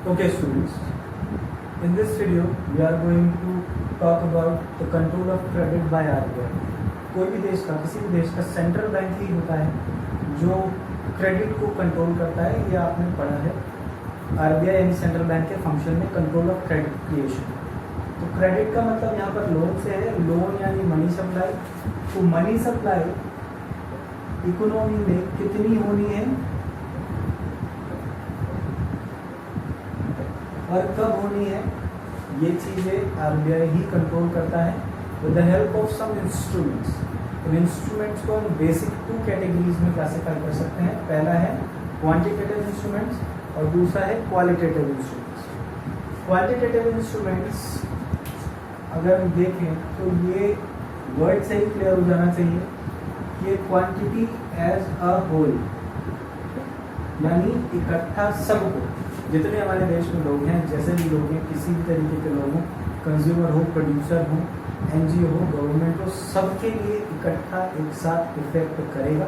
Okay students, in this video we are going to talk about the control of credit by RBI. कोई भी देश का, किसी भी देश का सेंट्रल बैंक ही होता है जो क्रेडिट को कंट्रोल करता है। ये आपने पढ़ा है आरबीआई यानी सेंट्रल बैंक के फंक्शन में कंट्रोल ऑफ क्रेडिट क्रिएशन। तो क्रेडिट का मतलब यहाँ पर लोन से है, लोन यानी मनी सप्लाई। तो मनी सप्लाई इकोनॉमी में कितनी होनी है और कब होनी है, ये चीज़ें आरबीआई ही कंट्रोल करता है with the help of some instruments. तो इंस्ट्रूमेंट्स को हम बेसिक टू कैटेगरीज में क्लासिफाई कर सकते हैं। पहला है क्वांटिटेटिव इंस्ट्रूमेंट्स और दूसरा है क्वालिटेटिव इंस्ट्रूमेंट्स। क्वांटिटेटिव इंस्ट्रूमेंट्स अगर हम देखें तो ये वर्ड से ही क्लियर हो जाना चाहिए कि ये क्वांटिटी एज अ होल यानी इकट्ठा सबको, जितने हमारे देश में लोग हैं, जैसे भी लोग हैं, किसी भी तरीके के लोग हों, कंज्यूमर हो, प्रोड्यूसर हो, एनजीओ हो, गवर्नमेंट हो, सबके लिए इकट्ठा एक साथ इफेक्ट करेगा।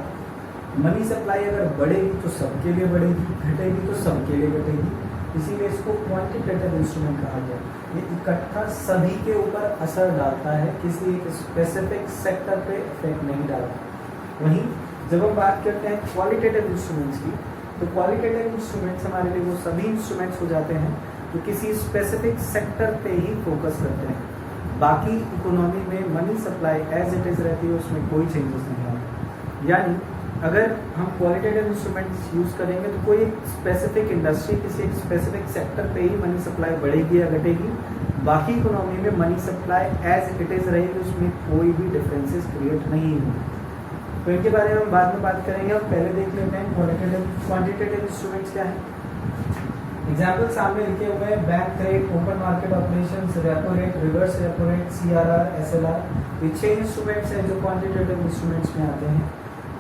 मनी सप्लाई अगर बढ़ेगी तो सबके लिए बढ़ेगी, घटेगी तो सबके लिए घटेगी, इसीलिए इसको क्वांटिटेटिव इंस्ट्रूमेंट कहा गया। ये इकट्ठा सभी के ऊपर असर डालता है, किसी एक स्पेसिफिक सेक्टर पे इफेक्ट नहीं डालता। वहीं जब हम बात करते हैं क्वालिटेटिव इंस्ट्रूमेंट्स की, तो क्वालिटेटिव इंस्ट्रूमेंट्स हमारे लिए वो सभी इंस्ट्रूमेंट्स हो जाते हैं जो किसी स्पेसिफिक सेक्टर पे ही फोकस करते हैं। बाकी इकोनॉमी में money supply as it is रहती है, उसमें कोई चेंजेस नहीं आते। यानी अगर हम क्वालिटेटिव इंस्ट्रूमेंट्स यूज़ करेंगे तो कोई एक स्पेसिफिक इंडस्ट्री, किसी एक स्पेसिफिक सेक्टर पे ही मनी सप्लाई बढ़ेगी या घटेगी, बाकी इकोनॉमी में money supply as it is रहेगी, उसमें कोई भी डिफरेंसेस क्रिएट नहीं होंगे। तो इनके बारे में हम बाद में बात करेंगे। अब पहले देख लेते हैं क्वांटिटेटिव इंस्ट्रूमेंट्स क्या है। एग्जाम्पल सामने लिखे हुए हैं, bank rate, open market operations, repo rate, reverse repo rate, CRR, SLR. ये 6 इंस्ट्रूमेंट्स हैं जो क्वांटिटेटिव इंस्ट्रूमेंट्स में आते हैं,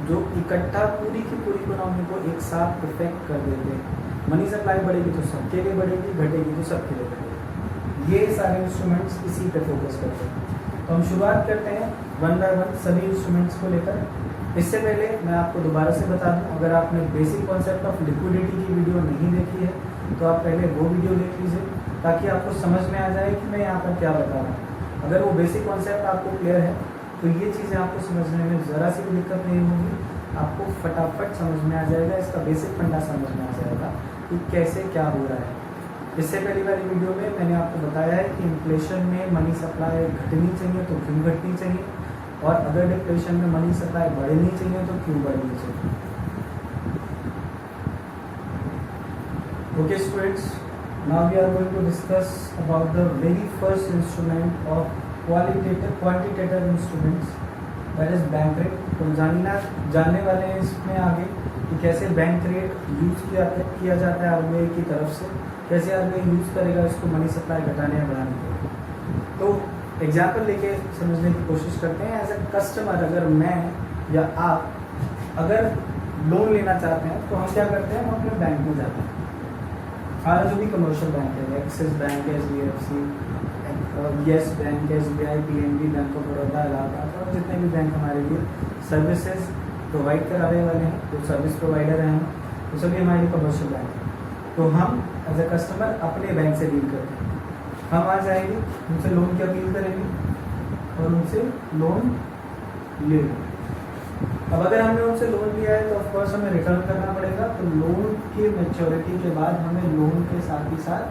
जो इकट्ठा पूरी की पूरी इकोनॉमी को एक साथ इफेक्ट कर देते हैं। मनी सप्लाई बढ़ेगी तो सबके लिए बढ़ेगी, घटेगी तो सबके लिए घटेगी। ये सारे इंस्ट्रूमेंट्स इसी पे फोकस करते हैं। तो हम शुरुआत करते हैं वन बाय वन सभी इंस्ट्रूमेंट्स को लेकर। इससे पहले मैं आपको दोबारा से बता दूं, अगर आपने बेसिक कॉन्सेप्ट ऑफ लिक्विडिटी की वीडियो नहीं देखी है तो आप पहले वो वीडियो देख लीजिए, ताकि आपको समझ में आ जाए कि मैं यहाँ पर क्या बता रहा हूँ। अगर वो बेसिक कॉन्सेप्ट आपको क्लियर है तो ये चीज़ें आपको समझने में ज़रा सी भी दिक्कत नहीं होगी, आपको फटाफट समझ में आ जाएगा, इसका बेसिक फंडा समझ में आ जाएगा कि कैसे क्या हो रहा है। इससे पहली वाली वीडियो में मैंने आपको बताया है कि इन्फ्लेशन में मनी सप्लाई घटनी चाहिए तो क्यों घटनी चाहिए, और अगर डिफ्लेशन में मनी सप्लाई बढ़नी चाहिए तो क्यों बढ़नी चाहिए। Okay students, now we are going to discuss about the very first instrument of quantitative instruments, that is bank rate. तो जानने वाले हैं इसमें आगे कि कैसे बैंक रेट यूज किया जाता है आरबीआई की तरफ से, कैसे आरबीआई यूज करेगा इसको मनी सप्लाई घटाने या बढ़ाने के लिए। तो एग्जाम्पल लेके समझने की कोशिश करते हैं। एज ए कस्टमर, अगर मैं या आप अगर लोन लेना चाहते हैं तो हम क्या करते हैं, हम अपने बैंक में जाते हैं। हमारा जो भी कमर्शियल बैंक है, axis bank, HDFC, yes bank, SBI, PNB, bank of Baroda, Allahabad, और जितने भी बैंक हमारे लिए सर्विसेज प्रोवाइड कराने वाले हैं, जो सर्विस प्रोवाइडर हैं, वो सभी हमारे लिए कमर्शियल बैंक है। तो हम एज ए कस्टमर अपने बैंक से डील करते हैं। हम आ जाएंगे, उनसे लोन की अपील करेंगे और उनसे लोन ले लेंगे। अब अगर हमने उनसे लोन लिया है तो ऑफकोर्स हमें रिटर्न करना पड़ेगा। तो लोन के मैच्योरिटी के बाद हमें लोन के साथ ही साथ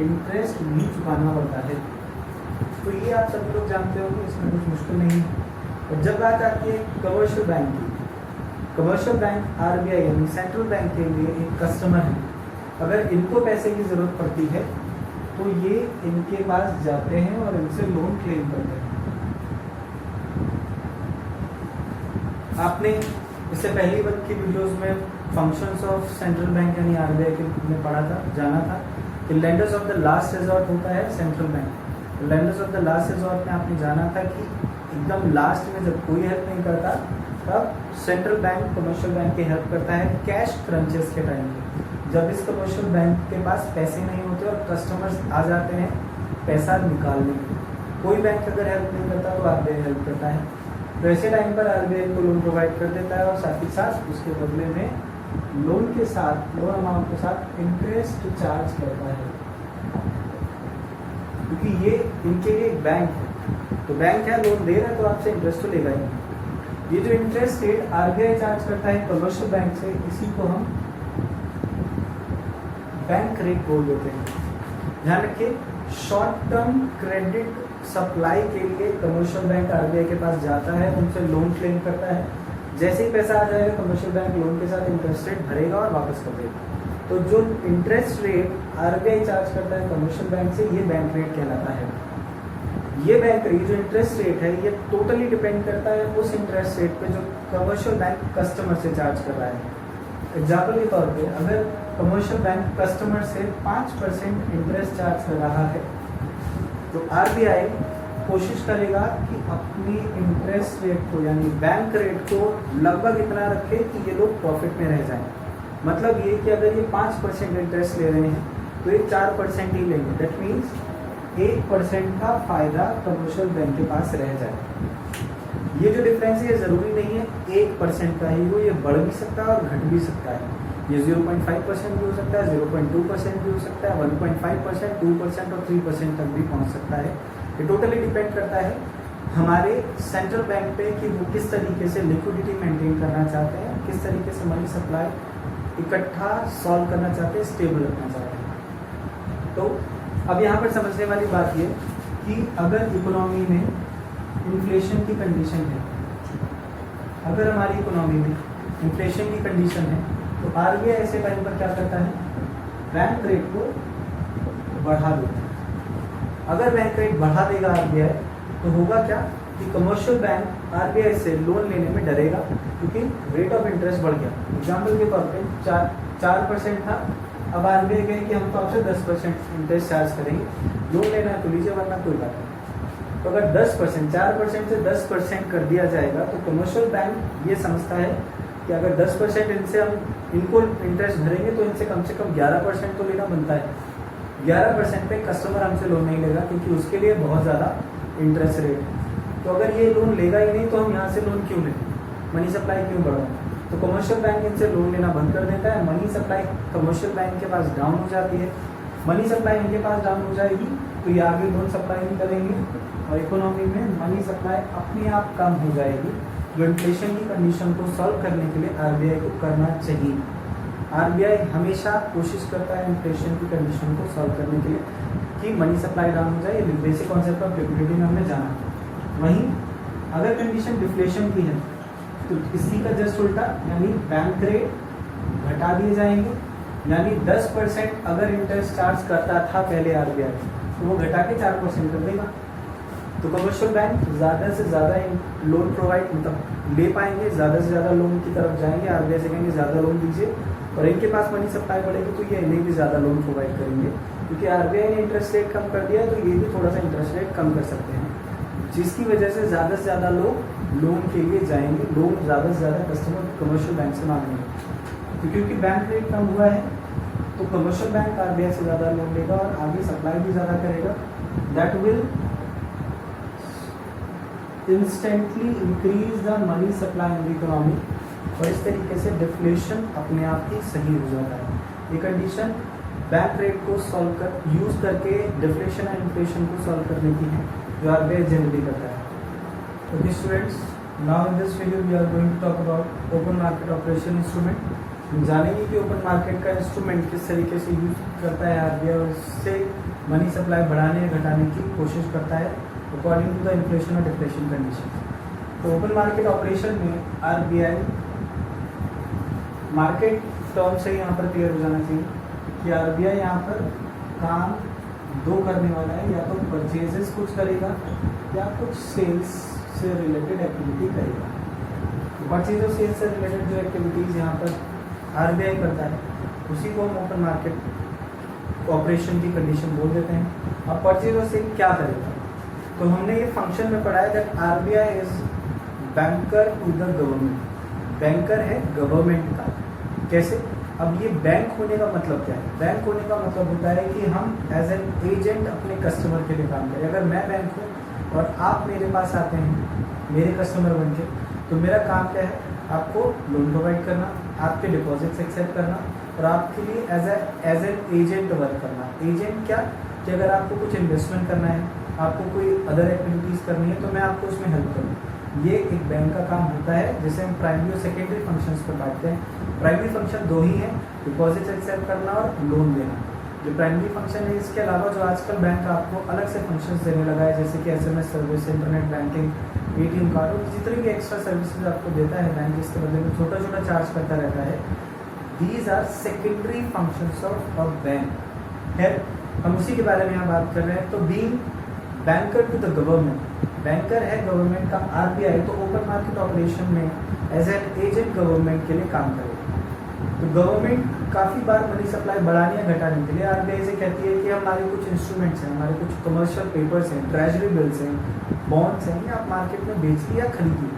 इंटरेस्ट भी चुकाना पड़ता है। तो ये आप सभी लोग जानते हो कि इसमें कुछ मुश्किल नहीं है। और जब बात आती है कमर्शियल बैंक की, कमर्शियल बैंक आरबीआई यानी सेंट्रल बैंक के लिए एक कस्टमर है। अगर इनको पैसे की ज़रूरत पड़ती है तो ये इनके पास जाते हैं और इनसे लोन क्लेम करते हैं। आपने इससे पहली वक्त की वीडियोस में फंक्शंस ऑफ सेंट्रल बैंक यानी आरबीआई के में पढ़ा था, जाना था कि lenders of the last resort होता है central bank. Lenders of the last resort में आपने जाना था कि एकदम लास्ट में जब कोई हेल्प नहीं करता तब सेंट्रल बैंक कमर्शियल बैंक की हेल्प करता है कैश क्रंचेस के टाइम पे। जब इस कमर्शियल बैंक के पास पैसे नहीं होते और कस्टमर्स आ जाते हैं पैसा निकालने, कोई बैंक अगर हेल्प नहीं करता तो आरबीआई हेल्प करता है। तो ऐसे टाइम पर आरबीआई को लोन प्रोवाइड कर देता है और साथ ही साथ उसके बदले में लोन के साथ, लोन अमाउंट के साथ इंटरेस्ट चार्ज करता है, क्योंकि ये इनके लिए एक बैंक है। तो बैंक है, लोन दे रहा है तो आपसे इंटरेस्ट तो लेगा ही। ये जो इंटरेस्ट रेट आरबीआई चार्ज करता है कमर्शियल बैंक से, इसी को हम बैंक रेट बोल देते हैं। ध्यान रखिए, शॉर्ट टर्म क्रेडिट सप्लाई के लिए कमर्शियल बैंक आरबीआई के पास जाता है, उनसे लोन क्लेम करता है। जैसे ही पैसा आ जाएगा कमर्शियल बैंक लोन के साथ इंटरेस्ट रेट भरेगा और वापस कर देगा। तो जो इंटरेस्ट रेट आरबीआई चार्ज करता है कमर्शियल बैंक से, ये बैंक रेट कहलाता है। ये बैंक रेट, जो इंटरेस्ट रेट है, ये टोटली डिपेंड करता है उस इंटरेस्ट रेट पे जो कमर्शियल बैंक कस्टमर से चार्ज कर रहा है। एग्जाम्पल के तौर पे, अगर कमर्शियल बैंक कस्टमर से 5% इंटरेस्ट चार्ज कर रहा है, तो आरबीआई कोशिश करेगा कि अपनी इंटरेस्ट रेट को, यानी बैंक रेट को लगभग इतना रखे कि ये लोग प्रॉफिट में रह जाएं। मतलब ये कि अगर ये 5% इंटरेस्ट ले रहे हैं तो ये 4% ही लेंगे। दैट मीन्स 1% का फायदा कमर्शियल बैंक के पास रह जाए। ये जो डिफरेंस है ज़रूरी नहीं है 1% का ही हो, ये बढ़ भी सकता है और घट भी सकता है। ये 0.5% भी हो सकता है, 0.2% भी हो सकता है, 1.5%, 2% और 3% तक भी पहुंच सकता है। ये टोटली डिपेंड करता है हमारे सेंट्रल बैंक पे कि वो किस तरीके से लिक्विडिटी मेंटेन करना चाहते हैं, किस तरीके से मनी सप्लाई इकट्ठा सॉल्व करना चाहते हैं, स्टेबल रखना चाहते हैं। तो अब यहाँ पर समझने वाली बात ये कि अगर इकोनॉमी में इन्फ्लेशन की कंडीशन है, अगर हमारी इकोनॉमी में इन्फ्लेशन की कंडीशन है, तो आरबीआई ऐसे टाइम पर क्या करता है, बैंक रेट को बढ़ा देता है। अगर बैंक रेट बढ़ा देगा आरबीआई तो होगा क्या कि कमर्शियल बैंक आरबीआई से लोन लेने में डरेगा, क्योंकि रेट ऑफ इंटरेस्ट बढ़ गया। एग्जाम्पल के तौर पे 4% था, अब आरबीआई कहे कि हम तो आपसे 10% इंटरेस्ट चार्ज करेंगे, लोन लेना है तो लीजिए वरना कोई बात नहीं। तो अगर 10%, 4% से 10% कर दिया जाएगा तो कमर्शियल बैंक ये समझता है कि अगर 10% इनसे हम इनको इंटरेस्ट भरेंगे तो इनसे कम से कम 11% तो लेना बनता है। 11% पे कस्टमर हमसे लोन नहीं लेगा, क्योंकि उसके लिए बहुत ज़्यादा इंटरेस्ट रेट है। तो अगर ये लोन लेगा ही नहीं तो हम यहाँ से लोन क्यों लें, मनी सप्लाई क्यों बढ़ाएं। तो कमर्शियल बैंक इनसे लोन लेना बंद कर देता है, मनी सप्लाई कमर्शियल बैंक के पास डाउन हो जाती है। मनी सप्लाई इनके पास डाउन हो जाएगी तो ये आगे लोन सप्लाई नहीं करेंगे और इकोनॉमी में मनी सप्लाई अपने आप कम हो जाएगी, जो इन्फ्लेशन की कंडीशन को सॉल्व करने के लिए आरबीआई को करना चाहिए। आरबीआई हमेशा कोशिश करता है इन्फ्लेशन की कंडीशन को सॉल्व करने के लिए कि मनी सप्लाई डाउन हो जाए। बेसिक कॉन्सेप्ट ऑफ लिक्विडिटी में हमने जाना। वहीं अगर कंडीशन डिफ्लेशन की है तो इसी का जस्ट उल्टा, यानी बैंक रेट घटा दिए जाएंगे, यानी 10% अगर इंटरेस्ट चार्ज करता था पहले आरबीआई तो वो घटा के 4% कर देगा। तो कमर्शियल बैंक ज़्यादा से ज़्यादा लोन प्रोवाइड मतलब ले पाएंगे, ज़्यादा से ज़्यादा लोन की तरफ जाएंगे, आरबीआई से कहेंगे ज़्यादा लोन दीजिए, और इनके पास मनी सप्लाई बढ़ेगी तो ये इन्हें भी ज़्यादा लोन प्रोवाइड करेंगे। क्योंकि आरबीआई ने इंटरेस्ट रेट कम कर दिया तो ये भी थोड़ा सा इंटरेस्ट रेट कम कर सकते हैं, जिसकी वजह से ज़्यादा से ज़्यादा लोग लोन के लिए जाएंगे, लोन ज़्यादा से ज़्यादा कस्टमर कमर्शियल बैंक से मांगेंगे। तो क्योंकि बैंक रेट कम हुआ है तो कमर्शियल बैंक आरबीआई से ज़्यादा लोन लेगा और आगे सप्लाई भी ज़्यादा करेगा। That will instantly increase the money supply in the economy, और इस तरीके से डिफ्लेशन अपने आप ही सही हो जाता है। ये कंडीशन बैंक रेट को सॉल्व कर यूज़ करके डिफ्लेशन एंड इन्फ्लेशन को सॉल्व करने की है, जो आरबीआई जनरली करता है। Okay students, now in this video we are going to talk about open market operation instrument. हम जानेंगे कि ओपन मार्केट का इंस्ट्रूमेंट किस तरीके से यूज करता है आरबीआई, और इससे मनी सप्लाई बढ़ाने या घटाने की कोशिश करता है अकॉर्डिंग टू द इन्फ्लेशन और डिफ्लेशन कंडीशन। तो ओपन मार्केट ऑपरेशन में आरबीआई, मार्केट टर्म से यहाँ पर क्लियर हो जाना चाहिए कि आरबीआई यहाँ पर काम दो करने वाला है, या तो परचेजेस कुछ करेगा या कुछ सेल्स से रिलेटेड एक्टिविटी करेगा। परचेज और सेल्स से रिलेटेड जो एक्टिविटीज़ यहाँ पर आरबीआई करता है उसी को हम ओपन मार्केट ऑपरेशन की कंडीशन बोल देते हैं। अब परचेज और सेल क्या करेगा, तो हमने ये फंक्शन में पढ़ा है that RBI is banker to the government. Banker है गवर्नमेंट का। कैसे? अब ये बैंक होने का मतलब क्या है? बैंक होने का मतलब होता है कि हम एज एन एजेंट अपने कस्टमर के लिए काम करें। अगर मैं बैंक हूँ और आप मेरे पास आते हैं मेरे कस्टमर बन के, तो मेरा काम क्या है? आपको लोन प्रोवाइड करना, आपके डिपॉजिट्स एक्सेप्ट करना और आपके लिए एज एन एजेंट वर्क करना। एजेंट क्या कि अगर आपको कुछ इन्वेस्टमेंट करना है, आपको कोई अदर एक्टिविटीज़ करनी है तो मैं आपको उसमें हेल्प करूँ। ये एक बैंक का काम होता है जिसे हम प्राइमरी और सेकेंडरी फंक्शंस पर बांटते हैं। प्राइमरी फंक्शन दो ही हैं, डिपॉजिट्स एक्सेप्ट करना और लोन देना। जो प्राइमरी फंक्शन है, इसके अलावा जो आजकल बैंक आपको अलग से फंक्शंस देने लगा है, जैसे कि SMS service, internet banking, ATM card और जितनी भी एक्स्ट्रा सर्विसेज आपको देता है बैंक, इसके बदले में छोटा छोटा चार्ज करता रहता है। These are secondary functions of a bank है। हम उसी के बारे में यहाँ बात कर रहे हैं। तो being banker to the government, banker है गवर्नमेंट का RBI, तो ओपन मार्केट ऑपरेशन में एज एन एजेंट गवर्नमेंट के लिए काम करेगा। तो गवर्नमेंट काफ़ी बार मनी सप्लाई बढ़ाने या घटाने के लिए RBI से कहती है कि हमारे कुछ इंस्ट्रूमेंट्स हैं, हमारे कुछ कमर्शियल पेपर्स हैं, ट्रेजरी बिल्स हैं, बॉन्ड्स हैं, आप मार्केट में बेचिए या खरीदिए।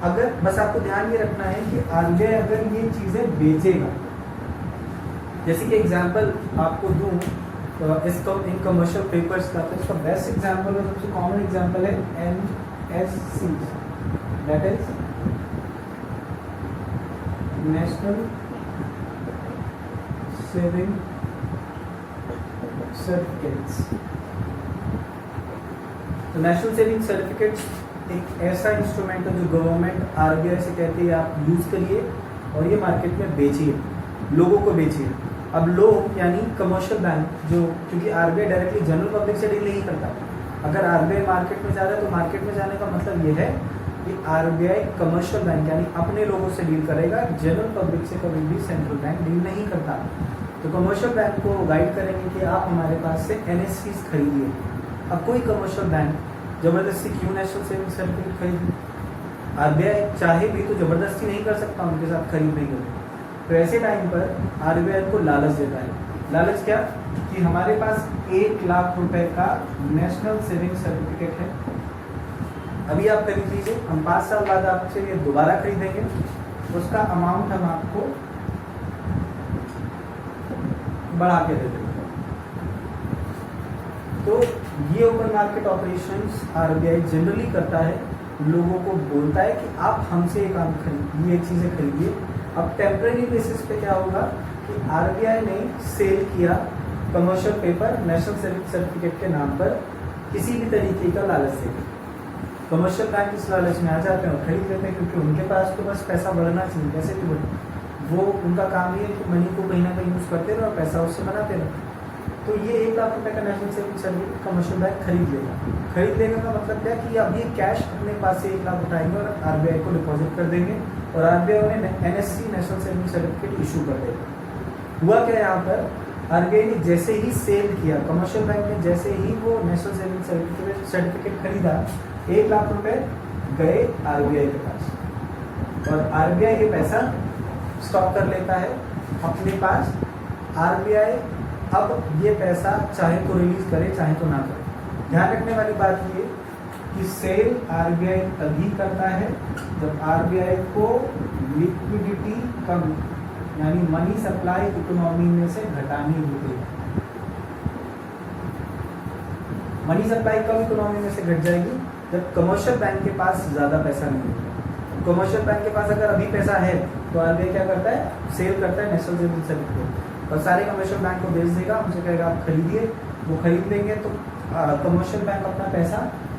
अगर बस आपको ध्यान ये रखना है कि RBI अगर ये चीज़ें बेचेगा, जैसे कि एग्जांपल आपको दूं इसको इन कमर्शियल पेपर्स का, तो इसका बेस्ट एग्जांपल और सबसे कॉमन एग्जांपल है NSC, that is national saving certificates. तो नेशनल सेविंग सर्टिफिकेट्स एक ऐसा इंस्ट्रूमेंट है जो गवर्नमेंट RBI से कहती है आप यूज करिए और ये मार्केट में बेचिए, लोगों को बेचिए। अब लोग यानी कमर्शियल बैंक, जो क्योंकि RBI डायरेक्टली जनरल पब्लिक से डील नहीं करता, अगर RBI मार्केट में जा रहा है तो मार्केट में जाने का मतलब ये है कि RBI कमर्शियल बैंक यानी अपने लोगों से डील करेगा, जनरल पब्लिक से कभी भी सेंट्रल बैंक डील नहीं करता। तो कमर्शियल बैंक को गाइड करेंगे कि आप हमारे पास से NSCs खरीदिए। अब कोई कमर्शियल बैंक जबरदस्ती क्यों नेशनल सेविंग सर्टिफिकेट खरीदे? RBI चाहे भी तो जबरदस्ती नहीं कर सकता उनके साथ खरीदने के लिए। तो ऐसे टाइम पर RBI को लालच देता है। लालच क्या कि हमारे पास 1 लाख रुपए का नेशनल सेविंग सर्टिफिकेट है, अभी आप खरीद लीजिए, हम 5 साल बाद आपसे ये दोबारा खरीदेंगे, उसका अमाउंट हम आपको बढ़ा के दे देंगे। तो ये open market operations RBI generally करता है, लोगों को बोलता है कि आप हमसे ये काम खरीदिए, ये चीज़ें खरीदिए। अब टेम्परेरी बेसिस पे क्या होगा कि RBI ने सेल किया commercial paper national saving certificate के नाम पर किसी भी तरीके का लालच देकर। कमर्शियल बैंक इस लालच में आ जाते हैं और खरीद लेते हैं, क्योंकि उनके पास तो बस पैसा बढ़ना चाहिए, पैसे तो बढ़े, वो उनका काम ही है कि मनी को कहीं ना कहीं यूज़ करते रहो और पैसा उससे बनाते रहो। तो ये 1 लाख रुपए का national saving certificate commercial bank खरीद लेगा। खरीद लेने का मतलब क्या कि अब ये कैश अपने पास से 1 लाख उठाएंगे और RBI को डिपॉजिट कर देंगे और RBI उन्हें NSC national saving certificate issue कर देगा। हुआ क्या यहाँ पर, RBI ने जैसे ही सेल किया, कमर्शियल बैंक ने जैसे ही वो नेशनल सेविंग सर्टिफिकेट खरीदा, 1 लाख रुपए गए RBI के पास और RBI ये पैसा स्टॉक कर लेता है अपने पास। RBI अब ये पैसा चाहे तो रिलीज करे चाहे तो ना करे। ध्यान रखने वाली बात ये कि सेल RBI तभी करता है जब RBI को लिक्विडिटी कम यानी मनी सप्लाई इकोनॉमी में से घटानी होती है। मनी सप्लाई कम इकोनॉमी में से घट जाएगी जब कमर्शियल बैंक के पास ज़्यादा पैसा नहीं होगा। कमर्शियल बैंक के पास अगर अभी पैसा है तो RBI क्या करता है, सेल करता है नेशनल सेविंग सर्टिफिकेट और सारे कमर्शियल बैंक को बेच देगा, उनसे कहेगा आप खरीदिए, वो खरीद लेंगे तो कमर्शियल बैंक अपना पैसा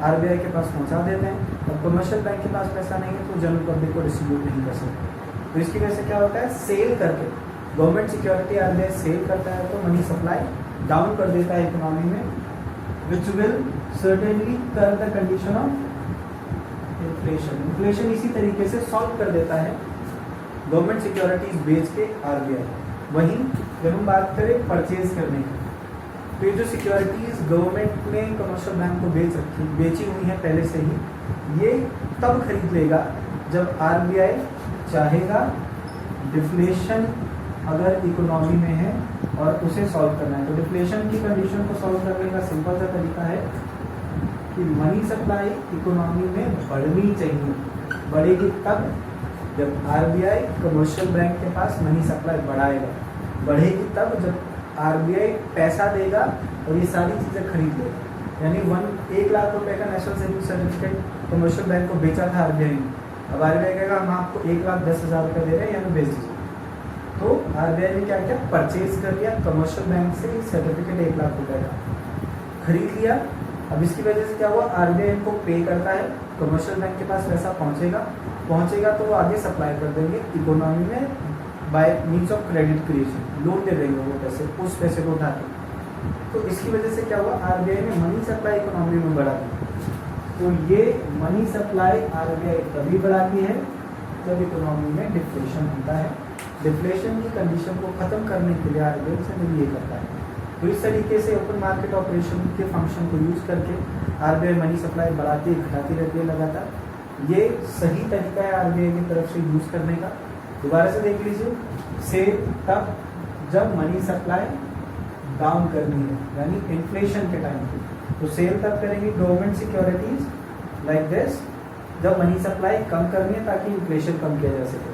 RBI के पास पहुंचा देते हैं। और कमर्शियल बैंक के पास पैसा नहीं है तो जनरल पब्लिक को डिस्ट्रीब्यूट नहीं कर सकते। तो इसकी वजह से क्या होता है, सेल करके गवर्नमेंट सिक्योरिटी RBI सेल करता है तो मनी सप्लाई डाउन कर देता है इकोनॉमी में, which will certainly कर्ब the condition of inflation. Inflation इसी तरीके से सॉल्व कर देता है गवर्नमेंट सिक्योरिटीज बेच के RBI। वहीं जब हम बात करें परचेज करने की, तो ये जो सिक्योरिटीज गवर्नमेंट ने कमर्शियल बैंक को बेची हुई है पहले से ही, ये तब खरीद लेगा जब RBI चाहेगा डिफ्लेशन अगर इकोनॉमी में है और उसे सॉल्व करना है। तो डिफ्लेशन की कंडीशन को सॉल्व करने का सिंपल सा तरीका है कि मनी सप्लाई इकोनॉमी में बढ़नी चाहिए। बढ़ेगी तब जब RBI कमर्शियल बैंक के पास मनी सप्लाई बढ़ाएगा, बढ़ेगी तब जब RBI पैसा देगा और ये सारी चीज़ें खरीद लेगा। यानी 1 लाख रुपए का national saving certificate commercial bank को बेचा था RBI ने, अब आरबीआई कहेगा हम आपको 1,10,000 रुपये दे रहे हैं, हमें भेज दीजिए। तो आरबीआई ने क्या किया, परचेज कर लिया कमर्शियल बैंक से सर्टिफिकेट 1,00,000 रुपये का खरीद लिया। अब इसकी वजह से क्या हुआ, आरबीआई इनको पे करता है, कमर्शियल बैंक के पास पैसा पहुंचेगा तो वो आगे सप्लाई कर देंगे इकोनॉमी में by means of credit creation, loan दे देंगे वो पैसे, उस पैसे को उठा के। तो इसकी वजह से क्या हुआ, आरबीआई ने मनी सप्लाई इकोनॉमी में बढ़ा दी। तो ये मनी सप्लाई आरबीआई तभी बढ़ाती है जब इकोनॉमी में डिफ्लेशन होता है। डिफ्लेशन की कंडीशन को खत्म करने के लिए आरबीआई से ये करता है। तो इस तरीके से ओपन मार्केट ऑपरेशन के फंक्शन को यूज करके आरबीआई मनी सप्लाई बढ़ाती घटाती रहती है लगातार। ये सही तरीका है आरबीआई की तरफ से यूज करने का। दोबारा से देख लीजिए, सेल तब जब मनी सप्लाई डाउन करनी है, यानी इन्फ्लेशन के टाइम पे। तो सेल तब करेंगे गवर्नमेंट सिक्योरिटीज लाइक दिस जब मनी सप्लाई कम करनी है ताकि इन्फ्लेशन कम किया जा सके।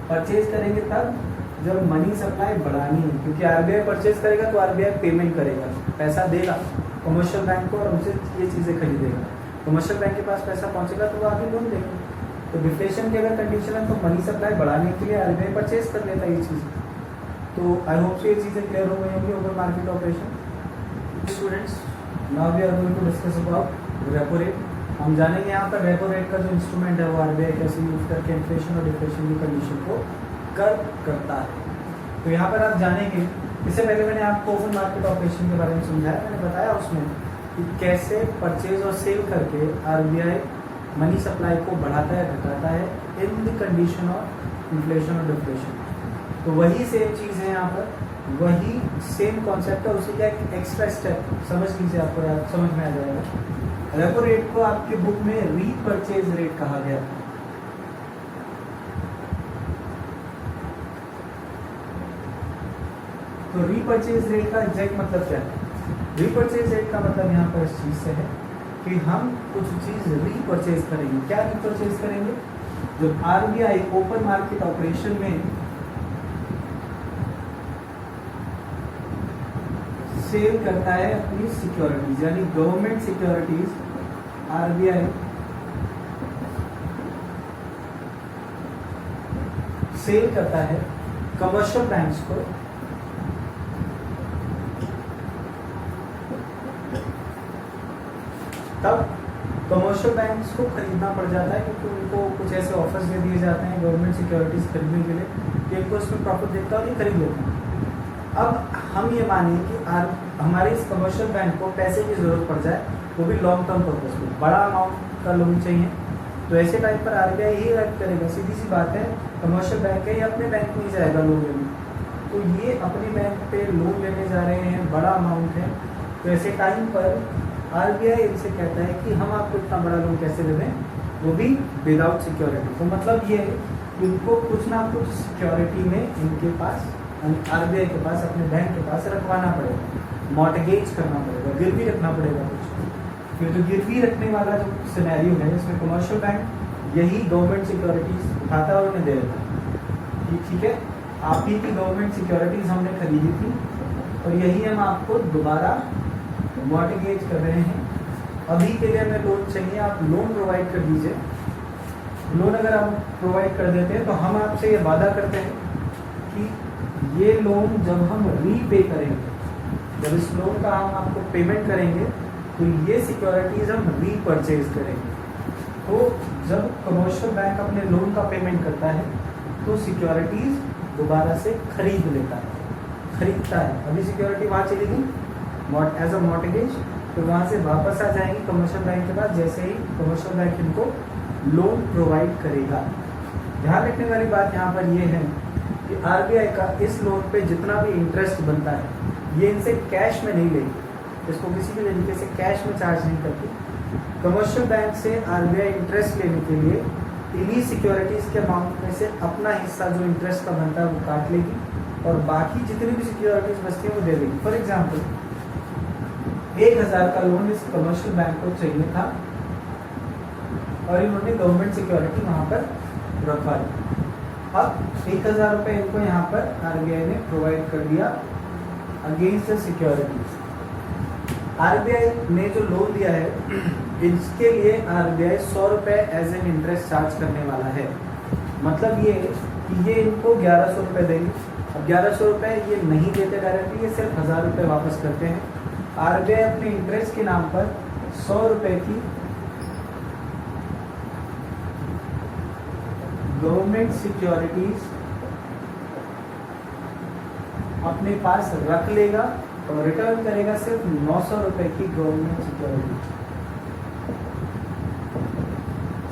परचेज करेंगे तब जब मनी सप्लाई बढ़ानी है, क्योंकि आरबीआई परचेज करेगा तो आरबीआई पेमेंट करेगा, पैसा देगा कमर्शियल बैंक को और उनसे ये चीज़ें खरीदेगा। कमर्शियल बैंक के पास पैसा पहुंचेगा तो वो आगे लोन देगा। तो डिफ्लेशन की अगर कंडीशन है तो मनी सप्लाई बढ़ाने के लिए आरबीआई परचेज कर लेता है ये चीज़। तो आई होप से ये चीज़ें क्लियर हो गई होंगी open market operation. Students, now we are going to discuss about repo rate. हम जानेंगे यहाँ पर रेपो रेट का जो इंस्ट्रूमेंट है वो आरबीआई कैसे यूज करके इन्फ्लेशन और डिफ्लेशन की कंडीशन को कर्व करता है। तो यहाँ पर आप जानेंगे, इससे पहले मैंने आपको ओपन मार्केट ऑपरेशन के बारे में समझाया, मैंने बताया उसमें कि कैसे परचेज और सेल करके आरबीआई मनी सप्लाई को बढ़ाता है घटाता है in the condition of inflation और डिफ्लेशन। तो वही सेम चीज़ है यहाँ पर, वही सेम कॉन्सेप्ट है, उसी का एक एक्स्ट्रा स्टेप समझ लीजिए, आपको याद समझ में आ जाएगा। रेपो रेट को आपके बुक में रीपरचेज रेट कहा गया है। तो रीपरचेज रेट का एग्जैक्ट मतलब क्या है? रीपरचेज रेट का मतलब यहाँ पर इस चीज से है कि हम कुछ चीज रीपरचेज करेंगे। क्या रीपरचेज करेंगे? जब आरबीआई ओपन मार्केट ऑपरेशन में सेल करता है अपनी सिक्योरिटीज, यानी गवर्नमेंट सिक्योरिटीज, आरबीआई सेल करता है कमर्शियल बैंक्स को, तब कमर्शियल बैंक्स को खरीदना पड़ जाता है क्योंकि उनको कुछ ऐसे ऑफर्स दे दिए जाते हैं गवर्नमेंट सिक्योरिटीज खरीदने के लिए कि इनको इसमें प्रॉफिट देखता है और ये खरीद लेते हैं। अब हम ये मानिए कि हमारे इस कमर्शियल बैंक को पैसे की जरूरत पड़ जाए, वो भी लॉन्ग टर्म पर्पज में, बड़ा अमाउंट का लोन चाहिए, तो ऐसे टाइम पर आरबीआई ही एक्ट करेगा। सीधी सी बात है, कमर्शियल बैंक है, ये अपने बैंक में ही जाएगा लोन लेने। तो ये अपने बैंक पे लोन लेने जा रहे हैं, बड़ा अमाउंट है, तो ऐसे टाइम पर आरबीआई इनसे कहता है कि हम आपको इतना बड़ा लोन कैसे दे दें, वो भी विदाउट सिक्योरिटी। तो मतलब ये है कि उनको कुछ ना कुछ सिक्योरिटी में इनके पास, आरबीआई के पास, अपने बैंक के पास रखवाना पड़ेगा, मॉर्टगेज करना पड़ेगा, गिरवी रखना पड़ेगा कुछ। फिर जो गिरवी रखने वाला जो सिनेरियो है, इसमें कमर्शियल बैंक यही गवर्नमेंट सिक्योरिटीज उठाता है और उन्हें दे देता है। ठीक है, आप ही की गवर्नमेंट सिक्योरिटीज हमने खरीदी थी और यही हम आपको दोबारा मॉर्टगेज कर रहे हैं। अभी के लिए हमें लोन चाहिए, आप लोन प्रोवाइड कर दीजिए। लोन अगर आप प्रोवाइड कर देते हैं तो हम आपसे ये वादा करते हैं कि ये लोन जब हम रीपे करेंगे, जब इस लोन का हम आपको पेमेंट करेंगे, तो ये सिक्योरिटीज हम रीपरचेज करेंगे। तो जब कमर्शियल बैंक अपने लोन का पेमेंट करता है तो सिक्योरिटीज दोबारा से खरीदता है। अभी सिक्योरिटी वहाँ चली गई एज अ मॉर्टगेज, तो वहाँ से वापस आ जाएंगी कमर्शियल बैंक के पास जैसे ही कमर्शियल बैंक इनको लोन प्रोवाइड करेगा। ध्यान रखने वाली बात यहाँ पर ये है कि आरबीआई का इस लोन पे जितना भी इंटरेस्ट बनता है ये इनसे कैश में नहीं लेगी, इसको किसी भी तरीके से कैश में चार्ज नहीं करती। कमर्शियल बैंक से आरबीआई इंटरेस्ट लेने के लिए इन्हीं सिक्योरिटीज़ के अमाउंट में से अपना हिस्सा जो इंटरेस्ट का बनता है वो काट लेगी और बाकी जितनी भी सिक्योरिटीज बचती हैं वो दे देगी। फॉर एग्जाम्पल 1,000 का लोन इस कमर्शियल बैंक को चाहिए था और इन्होंने गवर्नमेंट सिक्योरिटी वहाँ पर रखवा दी। अब 1,000 रुपये इनको यहाँ पर आरबीआई ने प्रोवाइड कर दिया अगेंस्ट द सिक्योरिटीज। आरबीआई ने जो लोन दिया है इसके लिए आरबीआई 100 रुपए एज एन इंटरेस्ट चार्ज करने वाला है। मतलब ये कि ये इनको 1100 रुपए देंगे। अब 1100 रुपए ये नहीं देते डायरेक्टली, ये सिर्फ 1000 रुपए वापस करते हैं। आरबीआई अपने इंटरेस्ट के नाम पर 100 रुपए की गवर्नमेंट सिक्योरिटीज अपने पास रख लेगा और रिटर्न करेगा सिर्फ 900 रुपए की गवर्नमेंट सिक्योरिटीज,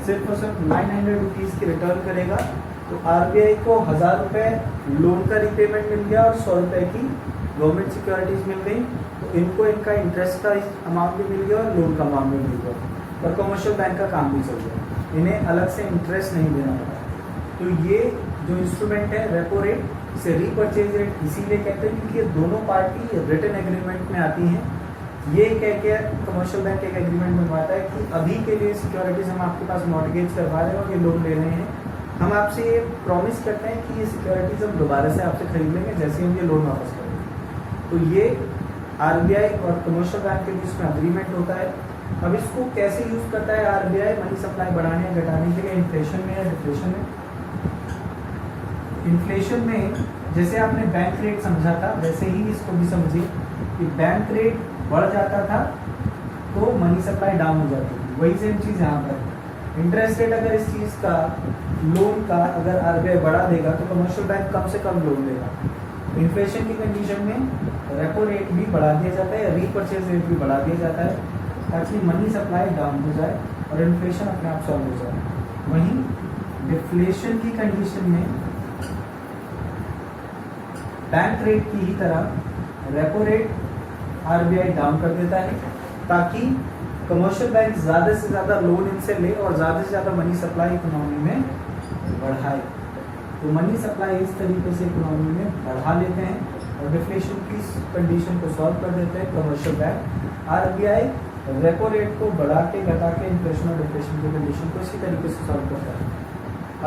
सिर्फ और सिर्फ 900 रुपीज की रिटर्न करेगा। तो आरबीआई को 1000 रुपए लोन का रिपेमेंट मिल गया और 100 रुपए की गवर्नमेंट सिक्योरिटीज मिल गई। तो इनको इनका इंटरेस्ट का अमाउंट भी मिल गया और लोन का अमाउंट भी मिल गया और कमर्शियल बैंक का काम भी चल गया। इन्हें अलग से इंटरेस्ट नहीं देना पड़ा। तो ये जो इंस्ट्रूमेंट है रेपो रेट से रीपर्चेज रेट इसीलिए कहते हैं क्योंकि ये दोनों पार्टी रिटन एग्रीमेंट में आती हैं। ये कह के कमर्शियल बैंक एक एग्रीमेंट बनवाता है कि अभी के लिए सिक्योरिटीज हम आपके पास मॉर्गेज करवा रहे हैं और ये लोन ले रहे हैं। हम आपसे ये प्रॉमिस करते हैं कि ये सिक्योरिटीज हम दोबारा से आपसे खरीद लेंगे जैसे हम ये लोन वापस करेंगे। तो ये आरबीआई और कमर्शियल बैंक के बीच में अग्रीमेंट होता है। अब इसको कैसे यूज करता है आरबीआई मनी सप्लाई बढ़ाने या घटाने के लिए, इन्फ्लेशन में या डिफ्लेशन में। इन्फ्लेशन में जैसे आपने बैंक रेट समझा था वैसे ही इसको भी समझिए कि बैंक रेट बढ़ जाता था तो मनी सप्लाई डाउन हो जाती थी। वही सेम चीज़ यहाँ पर इंटरेस्ट रेट अगर इस चीज़ का लोन का अगर आरबीआई बढ़ा देगा तो कमर्शियल बैंक कम से कम लोन देगा। इन्फ्लेशन की कंडीशन में रेपो रेट भी बढ़ा दिया जाता है, रीपर्चेज रेट भी बढ़ा दिया जाता है ताकि मनी सप्लाई डाउन हो जाए और इन्फ्लेशन अपने आप सॉल्व हो जाए। वहीं डिफ्लेशन की कंडीशन में बैंक रेट की ही तरह रेपो रेट आरबीआई डाउन कर देता है ताकि कमर्शियल बैंक ज़्यादा से ज़्यादा लोन इनसे ले और ज़्यादा से ज़्यादा मनी सप्लाई इकोनॉमी में बढ़ाए। तो मनी सप्लाई इस तरीके से इकोनॉमी में बढ़ा लेते हैं और डिफ्लेशन की कंडीशन को सॉल्व कर देते हैं commercial bank. RBI repo rate को बढ़ा के घटा के इन्फ्लेशन और डिफ्लेशन की कंडीशन को इसी तरीके से सॉल्व करता है।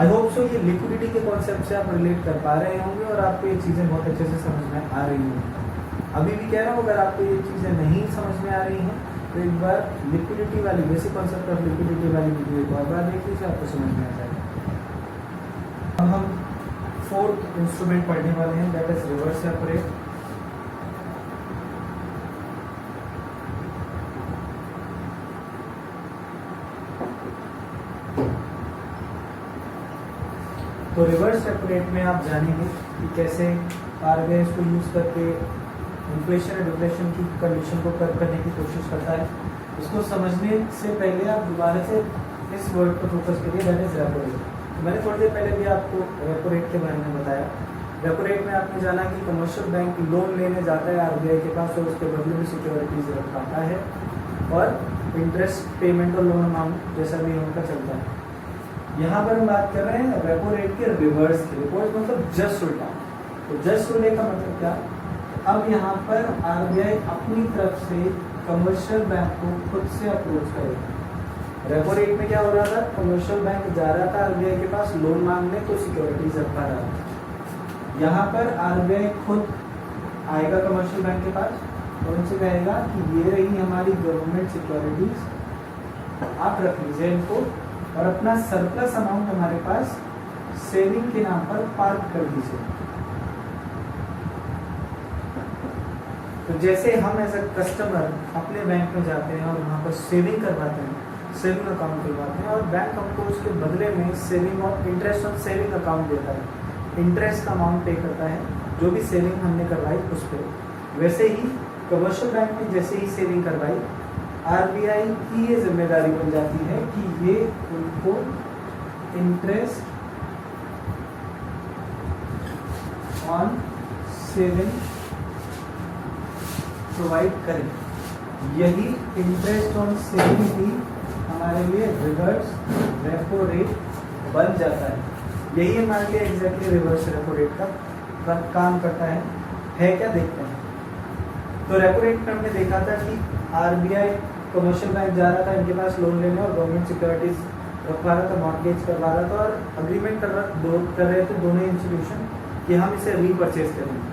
आई होप सो ये लिक्विडिटी के कॉन्सेप्ट से आप रिलेट कर पा रहे होंगे और आपको ये चीज़ें बहुत अच्छे से समझ में आ रही होंगी। अभी भी कह रहा हूँ अगर आपको ये चीज़ें नहीं समझ में आ रही हैं तो एक बार लिक्विडिटी वाली बेसिक कॉन्सेप्ट ऑफ लिक्विडिटी वाली वीडियो एक बार देख लीजिए, आपको समझ में आ जाएगा। अब हम फोर्थ इंस्ट्रूमेंट पढ़ने वाले हैं that is reverse repo rate. तो रिवर्स रेपो रेट में आप जानेंगे कि कैसे आरबीआई इसको यूज करके इन्फ्लेशन और डिफ्लेशन की कंडीशन को कर्व करने की कोशिश करता है। इसको समझने से पहले आप दोबारा से इस वर्ड पर फोकस करिए दैट इज रेपो रेट। मैंने थोड़ी देर पहले भी आपको रेपो रेट के बारे में बताया। रेपो रेट में आपने जाना कि कमर्शियल बैंक लोन लेने जाता है आरबीआई के पास और उसके बदले में सिक्योरिटीज रखवाता है और इंटरेस्ट पेमेंट और लोन अमाउंट जैसा भी उनका चलता है। यहाँ पर हम बात कर रहे हैं रेपो रेट के रिवर्स की। रिवर्स मतलब जस्ट उल्टा। तो जस्ट उल्टे का मतलब क्या? अब यहाँ पर आरबीआई अपनी तरफ से कमर्शियल बैंक को खुद से अप्रोच करेगा। रेपो रेट में क्या हो रहा था? कमर्शियल बैंक जा रहा था आरबीआई के पास लोन मांगने तो सिक्योरिटीज रखवा रहा था। यहाँ पर आरबीआई खुद आएगा कमर्शियल बैंक के पास और उनसे कहेगा कि ये रही हमारी गवर्नमेंट सिक्योरिटीज, आप रख लीजिए इनको और अपना सरप्लस अमाउंट हमारे पास सेविंग के नाम पर पार्क कर दीजिए। तो जैसे हम एज अ कस्टमर अपने बैंक में जाते हैं और वहाँ पर सेविंग करवाते हैं, सेविंग अकाउंट खुलवाते हैं और बैंक हमको उसके बदले में सेविंग और इंटरेस्ट ऑन सेविंग अकाउंट देता है, इंटरेस्ट का अमाउंट पे करता है जो भी सेविंग हमने करवाई उस पर। वैसे ही कमर्शियल बैंक ने जैसे ही सेविंग करवाई आरबीआई की ये जिम्मेदारी बन जाती है कि ये उनको इंटरेस्ट ऑन सेविंग प्रोवाइड करें। यही इंटरेस्ट ऑन सेविंग भी हमारे लिए रिवर्स रेपो रेट बन जाता है। यही हमारे लिए एग्जैक्टली रिवर्स रेपो रेट का काम करता है क्या देखते हैं। तो रेपो रेट में हमने देखा था कि आरबीआई कमर्शियल बैंक जा रहा था इनके पास लोन लेने और गवर्नमेंट सिक्योरिटीज रखवा रहा था, मॉर्गेज करवा रहा था और अग्रीमेंट कर रहे थे दोनों इंस्टीट्यूशन कि हम इसे रीपरचेज करेंगे।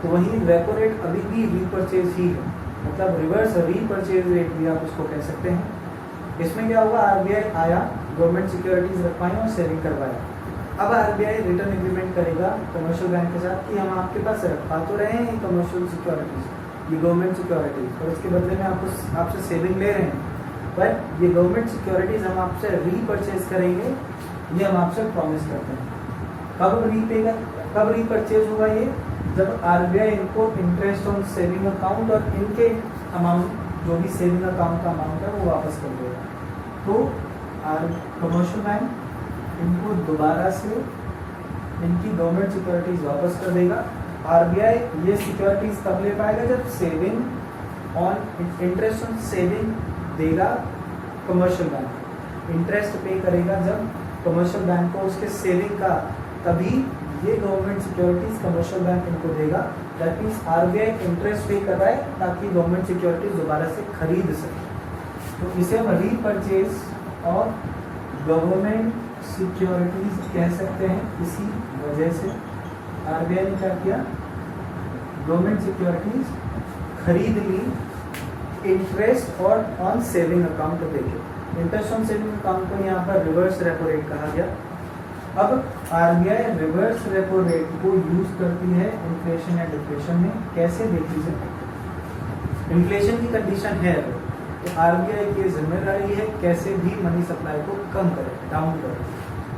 तो वहीं रेपो रेट अभी भी रीपरचेज ही है, मतलब रिवर्स रीपरचेज रेट भी आप उसको कह सकते हैं। इसमें क्या हुआ, आरबीआई आया, गवर्नमेंट सिक्योरिटीज रखवाई और सेविंग करवाया। अब आरबीआई रिटर्न एग्रीमेंट करेगा कमर्शियल बैंक के साथ कि हम आपके पास रखवा तो रहे हैं कमर्शियल सिक्योरिटीज, ये गवर्नमेंट सिक्योरिटीज, और इसके बदले में आपसे सेविंग ले रहे हैं, बट ये गवर्नमेंट सिक्योरिटीज हम आपसे रीपरचेज करेंगे, ये हम आपसे प्रॉमिस करते हैं। कब रीपरचेज होगा ये, जब आरबीआई इनको इंटरेस्ट ऑन सेविंग अकाउंट और इनके अमाउंट, जो भी सेविंग अकाउंट का अमाउंट है वो वापस कर देगा। तो कमर्शियल बैंक इनको दोबारा से इनकी गवर्नमेंट सिक्योरिटीज वापस कर देगा। आरबीआई ये सिक्योरिटीज तब ले पाएगा जब saving on interest on saving देगा कमर्शियल बैंक, इंटरेस्ट पे करेगा जब कमर्शियल बैंक को उसके सेविंग का, तभी ये गवर्नमेंट सिक्योरिटीज कमर्शियल बैंक इनको देगा। दैट मीन्स आरबीआई इंटरेस्ट पे कर रहा है ताकि गवर्नमेंट सिक्योरिटीज दोबारा से खरीद सके। तो इसे हम रीपरचेज और गवर्नमेंट सिक्योरिटीज कह सकते हैं। इसी वजह से आरबीआई ने क्या किया, गवर्नमेंट सिक्योरिटीज खरीद ली इंटरेस्ट और ऑन सेविंग अकाउंट देके। इंटरेस्ट ऑन सेविंग अकाउंट को यहाँ पर रिवर्स रेपो रेट कहा गया। अब आरबीआई रिवर्स रेपो रेट को यूज करती है इन्फ्लेशन या डिफ्लेशन में। कैसे, देख लीजिए, इन्फ्लेशन की कंडीशन है तो आरबीआई की जिम्मेदारी है कैसे भी मनी सप्लाई को कम करे, डाउन करे।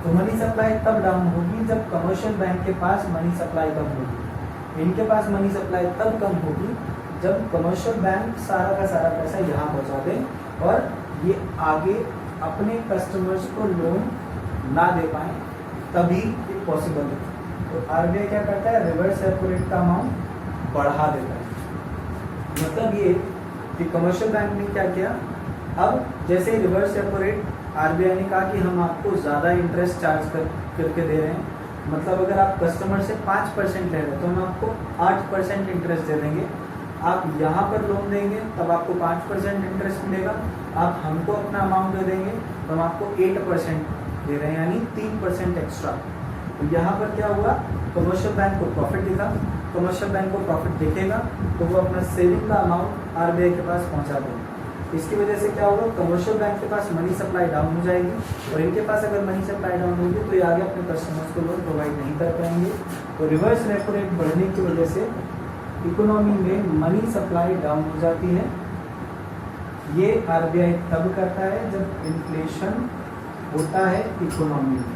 तो मनी सप्लाई तब डाउन होगी जब कमर्शियल बैंक के पास मनी सप्लाई कम होगी। इनके पास मनी सप्लाई तब कम होगी जब कमर्शियल बैंक सारा का सारा पैसा यहाँ पहुँचा दें और ये आगे अपने कस्टमर्स को लोन ना दे पाए, तभी ये पॉसिबल है। तो आरबीआई क्या करता है, रिवर्स रेपो रेट का अमाउंट बढ़ा देता है। मतलब ये कि कमर्शियल बैंक ने क्या किया, अब जैसे ही रिवर्स रेपो रेट, आरबीआई ने कहा कि हम आपको ज़्यादा इंटरेस्ट चार्ज करके दे रहे हैं, मतलब अगर आप कस्टमर से 5% ले रहे हैं तो हम आपको 8% इंटरेस्ट दे देंगे। आप यहाँ पर लोन देंगे तब आपको 5% इंटरेस्ट मिलेगा, आप हमको अपना अमाउंट दे देंगे तो हम आपको 8% दे रहे हैं, यानी 3% एक्स्ट्रा। तो यहाँ पर क्या हुआ, कमर्शियल बैंक को प्रॉफिट दिखा, कमर्शियल बैंक को प्रॉफिट दिखेगा तो वो अपना सेविंग का अमाउंट आरबीआई के पास पहुँचा देंगे। इसकी वजह से क्या होगा, कमर्शियल बैंक के पास मनी सप्लाई डाउन हो जाएगी और इनके पास अगर मनी सप्लाई डाउन होगी तो ये आगे अपने कस्टमर्स को लोन प्रोवाइड नहीं कर पाएंगे। तो रिवर्स रेपो रेट बढ़ने की वजह से इकोनॉमी में मनी सप्लाई डाउन हो जाती है। ये आरबीआई तब करता है जब इन्फ्लेशन होता है इकोनॉमी में।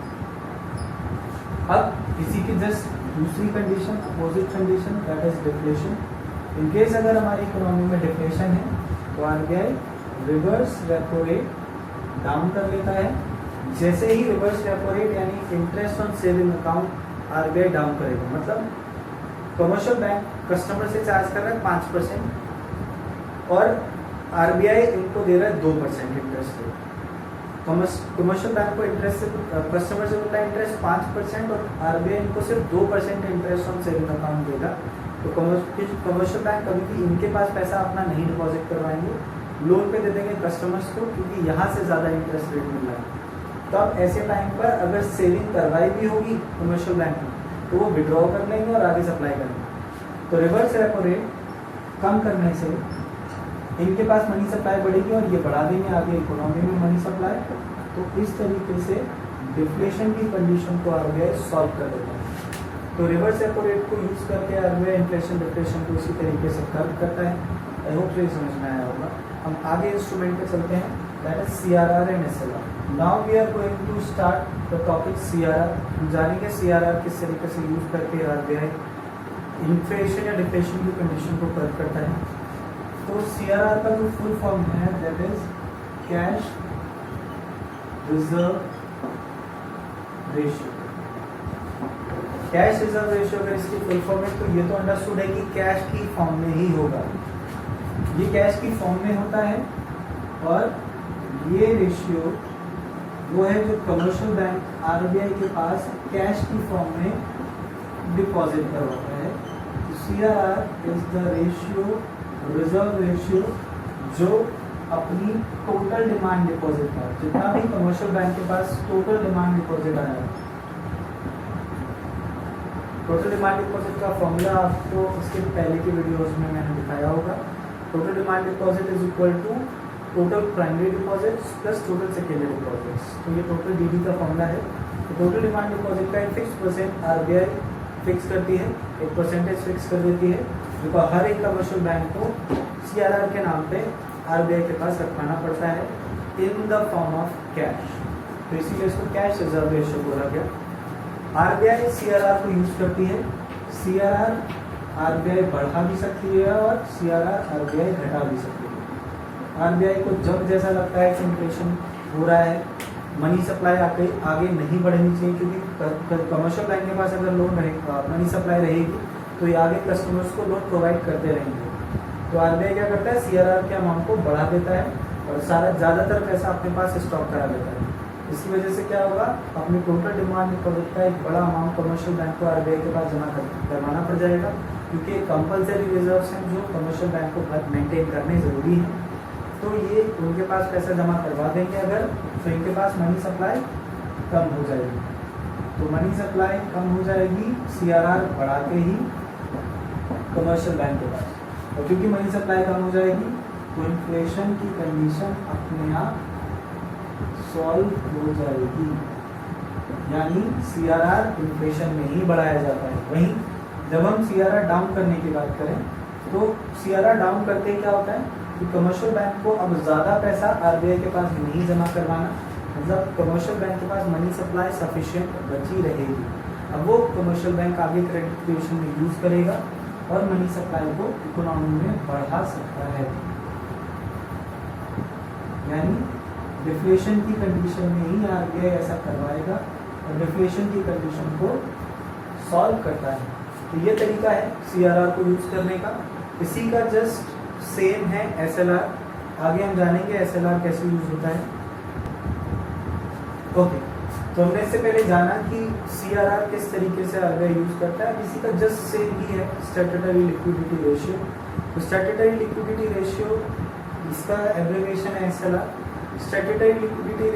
अब इसी की जस्ट दूसरी condition, opposite condition, that is deflation. In case अगर हमारी इकोनॉमी में डिफ्लेशन है तो RBI reverse repo rate down कर लेता है। जैसे ही रिवर्स रेपो रेट यानी interest on saving account RBI down करेगा, मतलब कमर्शियल बैंक कस्टमर से चार्ज कर रहा है 5% और आरबीआई इनको दे रहा है 2% इंटरेस्ट रेट। कमर्शियल बैंक को इंटरेस्ट से कस्टमर से मिलता है इंटरेस्ट 5% और आरबीआई इनको सिर्फ 2% इंटरेस्ट ऑन सेविंग अकाउंट देगा। तो कमर्शियल बैंक कभी भी इनके पास पैसा अपना नहीं डिपॉजिट करवाएंगे, लोन पे दे देंगे कस्टमर्स को, क्योंकि यहाँ से ज़्यादा इंटरेस्ट रेट मिल रहा है। तो अब ऐसे टाइम पर अगर सेविंग करवाई भी होगी कमर्शियल बैंक में तो वो विड्रॉ कर लेंगे और आगे सप्लाई करेंगे। तो रिवर्स रेपो रेट कम करने से इनके पास मनी सप्लाई बढ़ेगी और ये बढ़ा देंगे आगे इकोनॉमी में मनी सप्लाई। तो इस तरीके से डिफ्लेशन की कंडीशन को आरबीआई सॉल्व कर देता है। तो रिवर्स रेपो रेट को यूज करके आरबीआई इन्फ्लेशन डिफ्लेशन को इसी तरीके से कर्व करता है। आई होप ये समझ में आया होगा। हम आगे इंस्ट्रूमेंट पे चलते हैं, that is CRR and SLR. Now we are going to start the topic CRR. हम जानेंगे सीआरआर किस तरीके से यूज करके आरबीआई इन्फ्लेशन या डिफ्लेशन की कंडीशन को कर्व करता है। तो सीआरआर का जो फुल फॉर्म है that is cash reserve ratio. Cash reserve ratio अगर इसकी फुल फॉर्म है तो ये तो अंडरस्टूड है कि कैश की फॉर्म में ही होगा, ये कैश की फॉर्म में होता है और ये रेशियो वो है जो कमर्शियल बैंक आरबीआई के पास कैश की फॉर्म में डिपॉजिट करवाता है। CRR is the ratio, reserve ratio, जो अपनी टोटल डिमांड डिपॉजिट का, जितना भी कमर्शियल बैंक के पास टोटल डिमांड डिपॉजिट आया है, टोटल डिमांड डिपॉजिट का फॉर्मूला आपको इसके पहले की वीडियोस में मैंने दिखाया होगा। Total demand deposit is equal to total primary deposits plus total secondary deposits. तो ये टोटल डीडी का फॉर्मूला है। तो टोटल डिमांड डिपॉजिट का एक फिक्स परसेंट आरबीआई फिक्स करती है, एक परसेंटेज फिक्स कर देती है, जो हर एक कमर्शियल बैंक को सीआरआर के नाम पे आरबीआई के पास रखवाना पड़ता है in the form of cash. तो इसीलिए इसको कैश रिजर्व रेशियो बोला गया। आरबीआई सीआरआर को यूज करती है। सीआरआर आरबीआई बढ़ा भी सकती है और सीआरआर आरबीआई घटा भी सकती है। आरबीआई को जब जैसा लगता है कि इन्फ्लेशन हो रहा है, मनी सप्लाई आगे नहीं बढ़नी चाहिए, क्योंकि कमर्शियल बैंक के पास अगर लोन रहेगा, मनी सप्लाई रहेगी, तो ये आगे कस्टमर्स को लोन प्रोवाइड करते रहेंगे। तो आरबीआई क्या करता है, सीआरआर के अमाउंट को बढ़ा देता है और सारा ज़्यादातर पैसा अपने पास स्टॉक करा लेता है। इसकी वजह से क्या होगा, अपनी टोटल डिमांड डिपॉजिट का एक बड़ा अमाउंट कमर्शियल बैंक को आरबीआई के पास जमा करवाना पड़ जाएगा, क्योंकि कंपलसरी रिजर्व्स हैं जो कमर्शियल बैंक को मेंटेन करने ज़रूरी है। तो ये उनके पास पैसा जमा करवा देंगे अगर, तो इनके पास मनी सप्लाई कम हो जाएगी। तो मनी सप्लाई कम हो जाएगी सीआरआर बढ़ा के ही कमर्शियल बैंक के पास, और क्योंकि मनी सप्लाई कम हो जाएगी तो इन्फ्लेशन की कंडीशन अपने आप सॉल्व हो जाएगी, यानी सीआरआर इन्फ्लेशन में ही बढ़ाया जाता है। वहीं जब हम सीआरआर डाउन करने की बात करें तो सीआरआर डाउन करके क्या होता है कि कमर्शियल बैंक को अब ज़्यादा पैसा आरबीआई के पास नहीं जमा करवाना, मतलब कमर्शियल बैंक के पास मनी सप्लाई सफिशिएंट बची रहेगी। अब वो कमर्शियल बैंक आगे क्रेडिट क्रिएशन में यूज़ करेगा और मनी सप्लाई को इकोनॉमी में बढ़ा सकता है, यानी डिफ्लेशन की कंडीशन में ही आरबीआई ऐसा करवाएगा और डिफ्लेशन की कंडीशन को सॉल्व करता है। तो ये तरीका है सीआरआर को यूज़ करने का। इसी का जस्ट सेम है एसएलआर। आगे हम जानेंगे एसएलआर कैसे यूज होता है। ओके, तो हमने इससे पहले जाना कि सीआरआर किस तरीके से आरबीआई यूज करता है। इसी का जस्ट सेम ही है स्टैट्यूटरी लिक्विडिटी रेशियो। तो स्टैट्यूटरी लिक्विडिटी रेशियो, इसका एब्रिविएशन है SLR. Statutory liquidity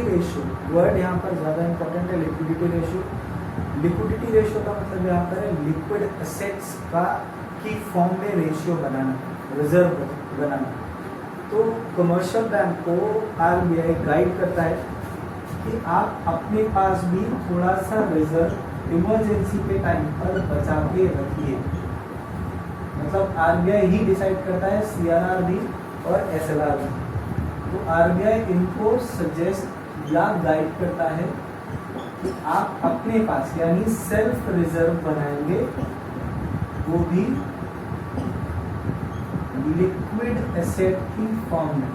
ratio word यहाँ पर ज़्यादा इंपॉर्टेंट है। लिक्विडिटी रेशियो का मतलब यहाँ पर है लिक्विड एसेट्स का की फॉर्म में रेशियो बनाना, रिजर्व बनाना। तो कमर्शियल बैंक को आरबीआई गाइड करता है कि आप अपने पास भी थोड़ा सा रिजर्व इमरजेंसी के टाइम पर बचा के रखिए। मतलब आरबीआई ही डिसाइड करता है सीआरआर भी और एसएलआर भी। तो आरबीआई इनको सजेस्ट या गाइड करता है कि आप अपने पास यानी सेल्फ रिजर्व बनाएंगे, वो भी लिक्विड एसेट की फॉर्म में,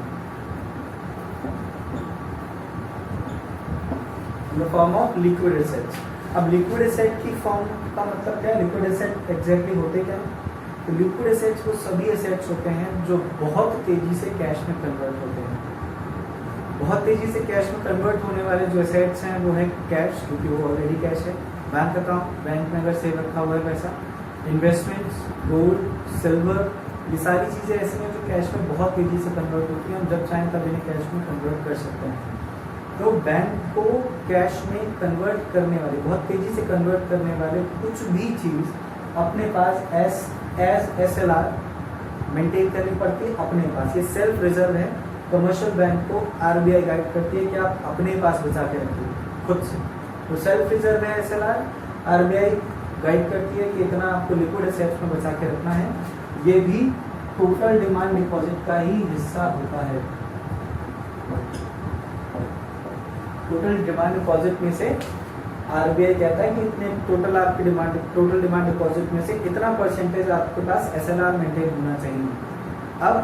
फॉर्म ऑफ लिक्विड एसेट्स। अब लिक्विड एसेट की फॉर्म का मतलब क्या है, लिक्विड एसेट एग्जैक्टली होते क्या है? तो लिक्विड एसेट्स वो सभी एसेट्स होते हैं जो बहुत तेजी से कैश में कन्वर्ट होते हैं। बहुत तेजी से कैश में कन्वर्ट होने वाले जो एसेट्स हैं वो है कैश, क्योंकि वो ऑलरेडी कैश है। बैंक अकाउंट, बैंक में अगर सेव रखा हुआ है पैसा, इन्वेस्टमेंट्स, गोल्ड, सिल्वर, ये सारी चीज़ें ऐसी हैं जो कैश में बहुत तेज़ी से कन्वर्ट होती हैं। हम जब चाहें तब इन्हें कैश में कन्वर्ट कर सकते हैं। तो बैंक को कैश में कन्वर्ट करने वाले, बहुत तेज़ी से कन्वर्ट करने वाले कुछ भी चीज़ अपने पास एज एसएलआर मेंटेन करनी पड़ती है अपने पास। ये सेल्फ रिजर्व है। कमर्शियल बैंक को आरबीआई गाइड करती है कि आप अपने पास बचा के रखिए खुद से। तो सेल्फ रिजर्व है एसएलआर, आरबीआई गाइड करती है कि इतना आपको लिक्विड एसेट्स में बचा के रखना है। ये भी टोटल डिमांड डिपॉजिट का ही हिस्सा होता है। टोटल डिमांड डिपॉजिट में से आरबीआई कहता है कि इतने टोटल आपकी टोटल डिमांड डिपॉजिट में से इतना परसेंटेज आपके पास एसएलआर मेंटेन होना चाहिए। अब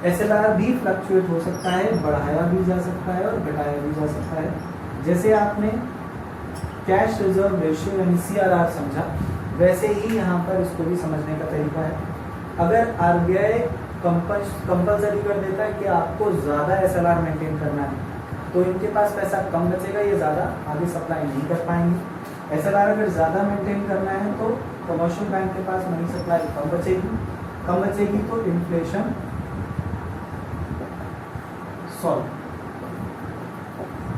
एसएलआर भी फ्लक्चुएट हो सकता है, बढ़ाया भी जा सकता है और घटाया भी जा सकता है। जैसे आपने कैश रिजर्व रेशियो यानी सीआरआर समझा, वैसे ही यहाँ पर इसको भी समझने का तरीका है। अगर आरबीआई कंपल्सरी कर देता है कि आपको ज़्यादा एसएलआर मेंटेन करना है, तो इनके पास पैसा कम बचेगा, ये ज़्यादा आगे सप्लाई नहीं कर पाएंगे। एसएलआर अगर ज़्यादा मेंटेन करना है तो कमर्शियल बैंक के पास मनी सप्लाई कम बचेगी तो इन्फ्लेशन सॉल्व।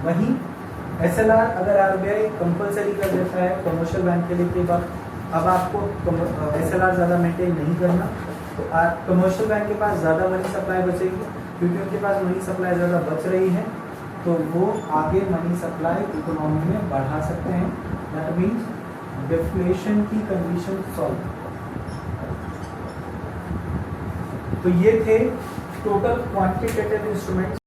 वहीं एसएलआर अगर आरबीआई कंपल्सरी कर देता है कमर्शियल बैंक के लिए कि अब आपको एसएलआर ज़्यादा मेंटेन नहीं करना, तो कमर्शियल बैंक के पास ज़्यादा मनी सप्लाई बचेगी, क्योंकि उनके पास मनी सप्लाई ज़्यादा बच रही है, तो वो आगे मनी सप्लाई इकोनॉमी में बढ़ा सकते हैं। दैट मीन्स डिफ्लेशन की कंडीशन सॉल्व। तो ये थे टोटल क्वांटिटेटिव इंस्ट्रूमेंट्स